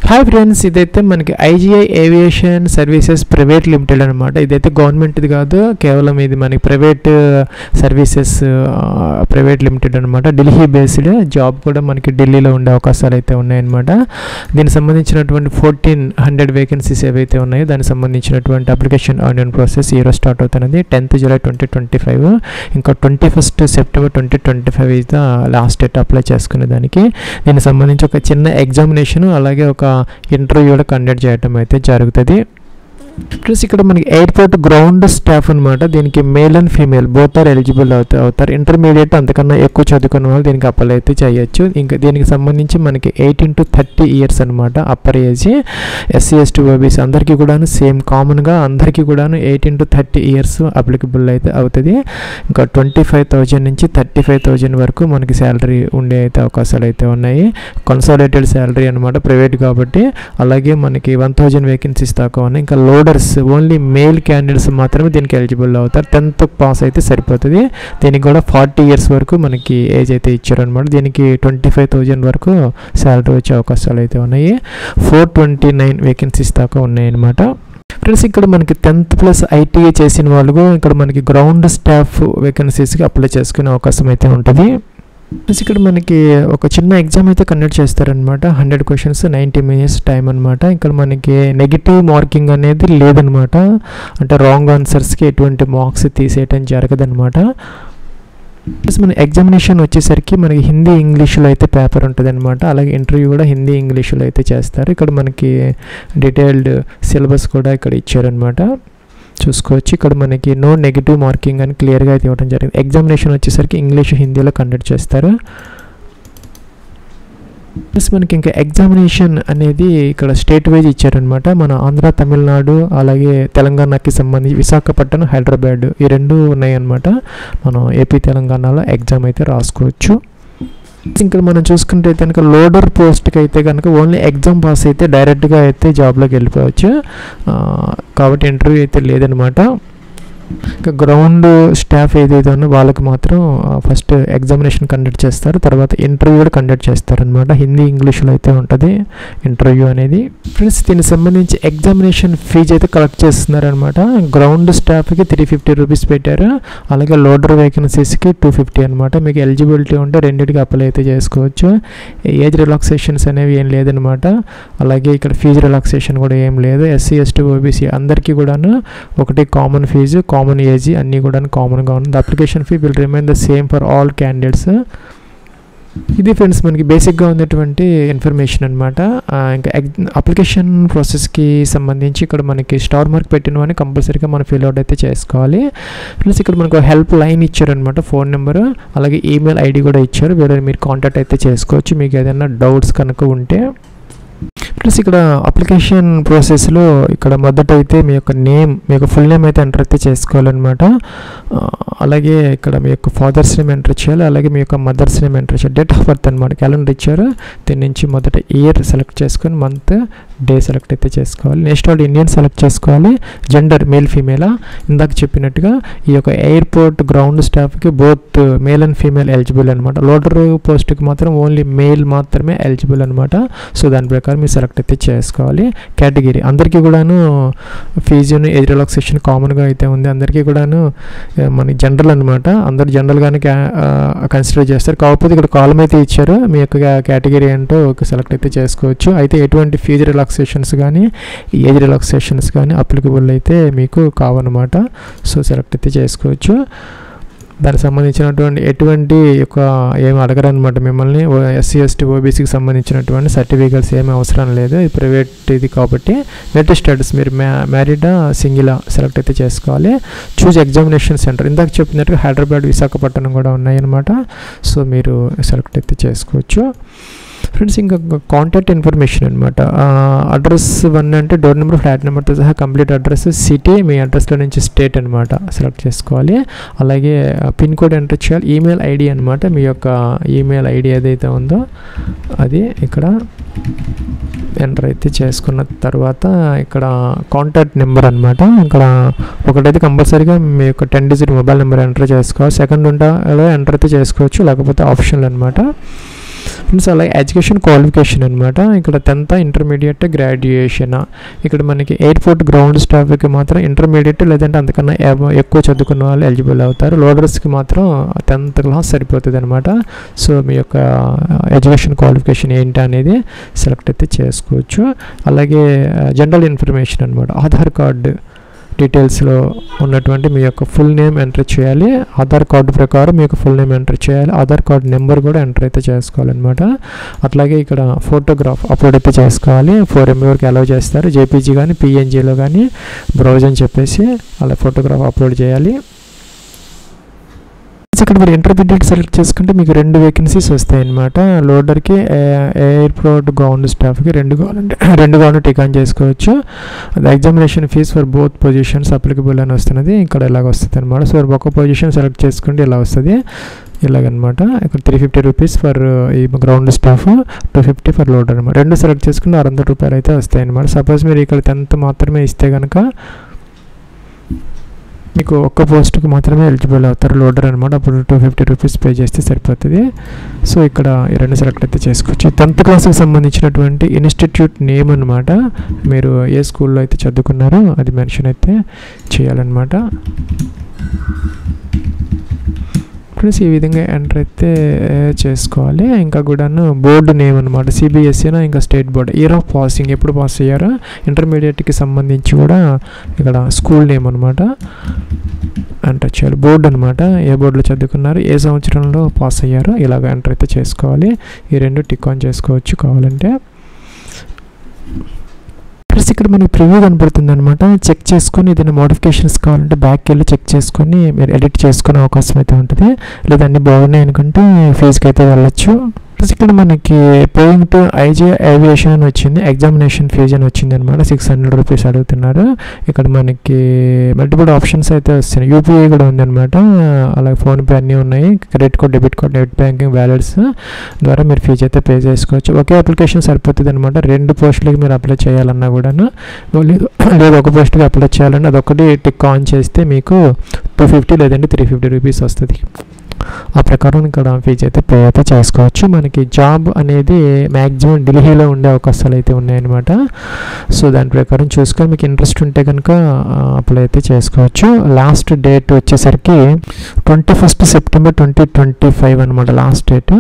Hi friends, ఇదైతే మనకి IGI aviation services private limited అనమాట. ఇదైతే గవర్నమెంట్ది కాదు, కేవలం ఇది మనకి ప్రైవేట్ సర్వీసెస్ ప్రైవేట్ లిమిటెడ్ అనమాట. ఢిల్లీ బేస్డ్ జాబ్ కూడా మనకి ఢిల్లీలో ఉండే అవకాశాలు అయితే ఉన్నాయన్నమాట. దీనికి సంబంధించినటువంటి 1400 వేకెన్సీస్ ఏవైతే ఉన్నాయో దానికి సంబంధించినటువంటి అప్లికేషన్ ఆన్లైన్ ప్రాసెస్ ఈరోజు స్టార్ట్ అవుతున్నది. 10th July 2025, ఇంకా 21st September 2025 is the last date apply చేసుకునే దానికి. దీనికి సంబంధించి ఒక చిన్న ఎగ్జామినేషన్ అలాగే ఒక ఇంటర్వ్యూ కూడా కండక్ట్ చేయడం అయితే జరుగుతుంది. ప్లస్ ఇక్కడ మనకి ఎయిర్పోర్ట్ గ్రౌండ్ స్టాఫ్ అనమాట. దీనికి male and female both are eligible అవుతారు. ఇంటర్మీడియట్ అంతకన్నా ఎక్కువ చదువుకున్న వాళ్ళు దీనికి అప్లై అయితే చేయొచ్చు. ఇంకా దీనికి సంబంధించి మనకి 18 to 30 years అనమాట upper age. SC ST OBC అందరికీ కూడాను సేమ్ కామన్గా అందరికీ కూడాను 18 to 30 years అప్లికబుల్ అయితే అవుతుంది. ఇంకా 25,000 నుంచి 35,000 వరకు మనకి శాలరీ ఉండే అయితే అవకాశాలు అయితే ఉన్నాయి. కన్సాలిడేటెడ్ శాలరీ అనమాట, ప్రైవేట్ కాబట్టి. అలాగే మనకి 1000 వేకెన్సీస్ దాకా ఉన్నాయి. ఇంకా లోడర్స్ ఓన్లీ మేల్ క్యాండిడేట్స్ మాత్రమే దీనికి ఎలిజిబుల్ అవుతారు. 10th పాస్ అయితే సరిపోతుంది. దీనికి కూడా 40 years వరకు మనకి ఏజ్ అయితే ఇచ్చారనమాట. దీనికి 25,000 వరకు శాలరీ వచ్చే అవకాశాలు అయితే ఉన్నాయి. 429 వేకెన్సీస్ దాకా ఉన్నాయన్నమాట. ఫ్రెండ్స్, ఇక్కడ మనకి 10th+ ITI చేసిన వాళ్ళు ఇక్కడ మనకి గ్రౌండ్ స్టాఫ్ వేకెన్సీస్కి అప్లై చేసుకునే అవకాశం అయితే ఉంటుంది. ప్లస్ ఇక్కడ మనకి ఒక చిన్న ఎగ్జామ్ అయితే కండక్ట్ చేస్తారనమాట. 100 questions 90 minutes టైం అనమాట. ఇక్కడ మనకి నెగిటివ్ మార్కింగ్ అనేది లేదనమాట. అంటే రాంగ్ ఆన్సర్స్కి ఎటువంటి మార్క్స్ తీసేయటం జరగదనమాట. ప్లస్ మన ఎగ్జామినేషన్ వచ్చేసరికి మనకి హిందీ ఇంగ్లీష్లో అయితే పేపర్ ఉంటుంది అనమాట. అలాగే ఇంటర్వ్యూ కూడా హిందీ ఇంగ్లీష్లో అయితే చేస్తారు. ఇక్కడ మనకి డీటెయిల్డ్ సిలబస్ కూడా ఇక్కడ ఇచ్చారనమాట, చూసుకోవచ్చు. ఇక్కడ మనకి నో నెగిటివ్ మార్కింగ్ అని క్లియర్గా అయితే ఇవ్వడం జరిగింది. ఎగ్జామినేషన్ వచ్చేసరికి ఇంగ్లీష్ హిందీలో కండక్ట్ చేస్తారు. ప్లస్ మనకి ఇంకా ఎగ్జామినేషన్ అనేది ఇక్కడ స్టేట్ వైజ్ ఇచ్చారనమాట. మన ఆంధ్ర, తమిళనాడు అలాగే తెలంగాణకి సంబంధించి విశాఖపట్నం, హైదరాబాద్ ఈ రెండు ఉన్నాయన్నమాట. మనం ఏపీ తెలంగాణలో ఎగ్జామ్ అయితే రాసుకోవచ్చు. ఇంకా మనం చూసుకుంటే కనుక లోడర్ పోస్ట్కి అయితే కనుక ఓన్లీ ఎగ్జామ్ పాస్ అయితే డైరెక్ట్గా అయితే జాబ్లోకి వెళ్ళిపోవచ్చు. కాబట్టి ఇంటర్వ్యూ అయితే లేదనమాట. ఇంకా గ్రౌండ్ స్టాఫ్ ఏదైతే ఉన్నో వాళ్ళకి మాత్రం ఫస్ట్ ఎగ్జామినేషన్ కండక్ట్ చేస్తారు, తర్వాత ఇంటర్వ్యూ కూడా కండక్ట్ చేస్తారనమాట. హిందీ ఇంగ్లీష్లో అయితే ఉంటుంది ఇంటర్వ్యూ అనేది. ఫ్రెండ్స్, దీనికి సంబంధించి ఎగ్జామినేషన్ ఫీజు అయితే కలెక్ట్ చేస్తున్నారనమాట. గ్రౌండ్ స్టాఫ్కి 350 రూపీస్ పెట్టారు. అలాగే లోడర్ వేకెన్సీస్కి 250 అనమాట. మీకు ఎలిజిబిలిటీ ఉంటే రెండింటికి అప్లై అయితే చేసుకోవచ్చు. ఏజ్ రిలాక్సేషన్స్ అనేవి ఏం లేదనమాట. అలాగే ఇక్కడ ఫీజు రిలాక్సేషన్ కూడా ఏం లేదు. SC ST OBC అందరికీ కూడాను ఒకటి కామన్ ఫీజు, కామన్ ఏజ్ అన్నీ కూడా కామన్గా ఉంది. The application fee will remain the same for all candidates. ఇది ఫ్రెండ్స్ మనకి బేసిక్గా ఉన్నటువంటి ఇన్ఫర్మేషన్ అనమాట. ఇంకా అప్లికేషన్ ప్రాసెస్కి సంబంధించి ఇక్కడ మనకి స్టార్ మార్క్ పెట్టినవని కంపల్సరీగా మనం ఫిల్ అవుట్ అయితే చేసుకోవాలి. ప్లస్ ఇక్కడ మనకు హెల్ప్ లైన్ ఇచ్చారనమాట, ఫోన్ నెంబర్ అలాగే ఈమెయిల్ ID కూడా ఇచ్చారు. వీళ్ళని మీరు కాంటాక్ట్ అయితే చేసుకోవచ్చు మీకు ఏదైనా డౌట్స్ కనుక ఉంటే. ప్లస్ ఇక్కడ అప్లికేషన్ ప్రాసెస్లో ఇక్కడ మొదట అయితే మీ యొక్క నేమ్, మీ యొక్క ఫుల్ నేమ్ అయితే ఎంటర్ అయితే చేసుకోవాలన్నమాట. అలాగే ఇక్కడ మీ యొక్క ఫాదర్స్ నేమ్ ఎంటర్ చేయాలి, అలాగే మీ యొక్క మదర్స్ నేమ్ ఎంటర్ చేయాలి. డేట్ ఆఫ్ బర్త్ అనమాట, క్యాలెండర్ ఇచ్చారు. దీని నుంచి మొదట ఇయర్ సెలెక్ట్ చేసుకొని మంత్, డే సెలెక్ట్ అయితే చేసుకోవాలి. నెక్స్ట్ వాళ్ళు ఇండియన్ సెలెక్ట్ చేసుకోవాలి. జెండర్ మేల్ ఫీమేలా. ఇందాక చెప్పినట్టుగా ఈ యొక్క ఎయిర్పోర్ట్ గ్రౌండ్ స్టాఫ్కి both male and female eligible అనమాట. లోడర్ పోస్ట్కి మాత్రం ఓన్లీ మేల్ మాత్రమే ఎలిజిబుల్ అనమాట. సో దాని ప్రకారం మీరు సెలెక్ట్ అయితే చేసుకోవాలి. కేటగిరీ అందరికీ కూడాను ఫీజును ఏజ్ రిలాక్సేషన్ కామన్గా అయితే ఉంది. అందరికీ కూడాను మనకి జనరల్ అనమాట. అందరు జనరల్గానే కన్సిడర్ చేస్తారు. కాకపోతే ఇక్కడ కాలం అయితే ఇచ్చారు, మీ యొక్క కేటగిరీ ఏంటో సెలెక్ట్ అయితే చేసుకోవచ్చు. అయితే ఎటువంటి ఫీజు రిలాక్సేషన్స్ కానీ ఏజ్ రిలాక్సేషన్స్ కానీ అప్లికబుల్ అయితే మీకు కావన్నమాట. సో సెలెక్ట్ అయితే చేసుకోవచ్చు. దానికి సంబంధించినటువంటి ఎటువంటి యొక్క ఏమి అడగరనమాట మిమ్మల్ని. SC ST OBCకి సంబంధించినటువంటి సర్టిఫికేట్స్ ఏమీ అవసరం లేదు, ఇది ప్రైవేట్ ఇది కాబట్టి. మెరిట్ స్టేటస్ మీరు మ్యారీడా సింగిలా సెలెక్ట్ అయితే చేసుకోవాలి. చూజ్ ఎగ్జామినేషన్ సెంటర్ ఇందాక చెప్పినట్టుగా హైదరాబాద్, విశాఖపట్నం కూడా ఉన్నాయన్నమాట. సో మీరు సెలెక్ట్ అయితే చేసుకోవచ్చు. ఫ్రెండ్స్, ఇంకా కాంటాక్ట్ ఇన్ఫర్మేషన్ అనమాట. అడ్రస్ 1 అంటే డోర్ నెంబర్, ఫ్లాట్ నెంబర్తో సహా కంప్లీట్ అడ్రస్, సిటీ, మీ అడ్రస్లో నుంచి స్టేట్ అనమాట సెలెక్ట్ చేసుకోవాలి. అలాగే పిన్ కోడ్ ఎంటర్ చేయాలి. ఈమెయిల్ ID అనమాట, మీ యొక్క ఈమెయిల్ ID ఏదైతే ఉందో అది ఇక్కడ ఎంటర్ అయితే చేసుకున్న తర్వాత ఇక్కడ కాంటాక్ట్ నెంబర్ అనమాట. ఇక్కడ ఒకటైతే కంపల్సరీగా మీ యొక్క 10-digit మొబైల్ నెంబర్ ఎంటర్ చేసుకోవాలి. సెకండ్ ఉంటే ఎంటర్ అయితే చేసుకోవచ్చు, లేకపోతే ఆప్షన్లు అనమాట. ఫ్రెండ్స్ అలాగే ఎడ్యుకేషన్ క్వాలిఫికేషన్ అనమాట. ఇక్కడ 10th ఇంటర్మీడియట్ గ్రాడ్యుయేషన్. ఇక్కడ మనకి ఎయిర్పోర్ట్ గ్రౌండ్ స్టాఫ్కి మాత్రం ఇంటర్మీడియట్ లేదంటే అంతకన్నా ఎక్కువ చదువుకున్న వాళ్ళు ఎలిజిబుల్ అవుతారు. లోడర్స్కి మాత్రం 10th క్లాస్ సరిపోతుంది అనమాట. సో మీ యొక్క ఎడ్యుకేషన్ క్వాలిఫికేషన్ ఏంటి అనేది సెలెక్ట్ అయితే చేసుకోవచ్చు. అలాగే జనరల్ ఇన్ఫర్మేషన్ అనమాట. ఆధార్ కార్డు డీటెయిల్స్లో ఉన్నటువంటి మీ యొక్క ఫుల్ నేమ్ ఎంటర్ చేయాలి. ఆధార్ కార్డు ప్రకారం మీ యొక్క ఫుల్ నేమ్ ఎంటర్ చేయాలి. ఆధార్ కార్డు నెంబర్ కూడా ఎంటర్ అయితే చేసుకోవాలన్నమాట. అట్లాగే ఇక్కడ ఫోటోగ్రాఫ్ అప్లోడ్ అయితే చేసుకోవాలి. 4 MB వరకు అలౌ చేస్తారు. జేపీజీ కానీ పిఎన్జీలో కానీ బ్రౌజ్ అని చెప్పేసి అలా ఫోటోగ్రాఫ్ అప్లోడ్ చేయాలి. ఇక్కడ మీరు ఇంటర్మీడియట్ సెలెక్ట్ చేసుకుంటే మీకు 2 వేకెన్సీస్ వస్తాయి అన్నమాట. లోడర్కి ఎయిర్పోర్ట్ గ్రౌండ్ స్టాఫ్కి 2 కావాలంటే టికాన్ చేసుకోవచ్చు. అది examination fee for both positions applicable అని వస్తున్నది. ఇక్కడ ఇలాగ వస్తుంది అనమాట. సో ఒక పొజిషన్ సెలెక్ట్ చేసుకుంటే ఇలా వస్తుంది ఇలాగనమాట. ఇక్కడ 350 రూపీస్ ఫర్ ఈ గ్రౌండ్ స్టాఫ్, 250 ఫర్ లోడర్ అనమాట. 2 సెలెక్ట్ చేసుకుంటే 600 రూపాయలు అయితే వస్తాయి అనమాట. సపోజ్ మీరు ఇక్కడ 10th మాత్రమే ఇస్తే కనుక మీకు ఒక్క పోస్ట్కి మాత్రమే ఎలిజిబుల్ అవుతారు లోడర్ అనమాట. అప్పుడు 250 రూపీస్ పే చేస్తే సరిపోతుంది. సో ఇక్కడ ఈ 2 సెలెక్ట్ అయితే చేసుకోవచ్చు. 10th క్లాస్కి సంబంధించినటువంటి ఇన్స్టిట్యూట్ నేమ్ అనమాట. మీరు ఏ స్కూల్లో అయితే చదువుకున్నారో అది మెన్షన్ అయితే చేయాలన్నమాట. ఫ్రెండ్స్ ఈ విధంగా ఎంటర్ అయితే చేసుకోవాలి. ఇంకా కూడాను బోర్డు నేమ్ అనమాట. సిబిఎస్ఈనా ఇంకా state board, year of passing ఎప్పుడు పాస్ అయ్యారో, ఇంటర్మీడియట్కి సంబంధించి కూడా ఇక్కడ స్కూల్ నేమ్ అనమాట ఎంటర్ చేయాలి. బోర్డు అనమాట, ఏ బోర్డులో చదువుకున్నారు, ఏ సంవత్సరంలో పాస్ అయ్యారో ఇలాగ ఎంటర్ అయితే చేసుకోవాలి. ఈ 2 టిక్ ఆన్ చేసుకోవచ్చు కావాలంటే. ప్లస్ ఇక్కడ మనకి ప్రివ్యూ కనపడుతుంది అనమాట. చెక్ చేసుకొని ఏదైనా మోడిఫికేషన్స్ కావాలంటే బ్యాక్కి వెళ్ళి చెక్ చేసుకొని మీరు ఎడిట్ చేసుకునే అవకాశం అయితే ఉంటుంది. లేదా అన్నీ బాగున్నాయి అనుకుంటే ఫీజుకి అయితే వెళ్ళచ్చు. ప్లస్ ఇక్కడ మనకి పేయింగ్ టు ఐజే ఏవియేషన్ అని వచ్చింది. ఎగ్జామినేషన్ ఫీజు అని వచ్చింది అనమాట. 600 రూపీస్ అడుగుతున్నారు. ఇక్కడ మనకి మల్టిపుల్ ఆప్షన్స్ అయితే వస్తున్నాయి. యూపీఐ కూడా ఉందన్నమాట. అలాగే ఫోన్పే అన్నీ ఉన్నాయి. Credit card, debit card, net banking, wallets ద్వారా మీరు ఫీజు అయితే పే చేసుకోవచ్చు. ఒకే అప్లికేషన్ సరిపోతుంది అనమాట. 2 పోస్టులకి మీరు అప్లై చేయాలన్నా కూడాను, లేదు ఒక పోస్ట్కి అప్లై చేయాలన్నా అదొకటి టిక్ ఆన్ చేస్తే మీకు 250 లేదంటే 350 రూపీస్ వస్తుంది. ఆ ప్రకారం ఇక్కడ ఫీజు అయితే పే అయితే చేసుకోవచ్చు. మనకి జాబ్ అనేది మ్యాక్సిమం ఢిల్లీలో ఉండే అవకాశాలు అయితే ఉన్నాయన్నమాట. సో దాని ప్రకారం చూసుకొని మీకు ఇంట్రెస్ట్ ఉంటే కనుక అప్లై అయితే చేసుకోవచ్చు. లాస్ట్ డేట్ వచ్చేసరికి 21 సెప్టెంబర్ 2025 అనమాట లాస్ట్ డేట్.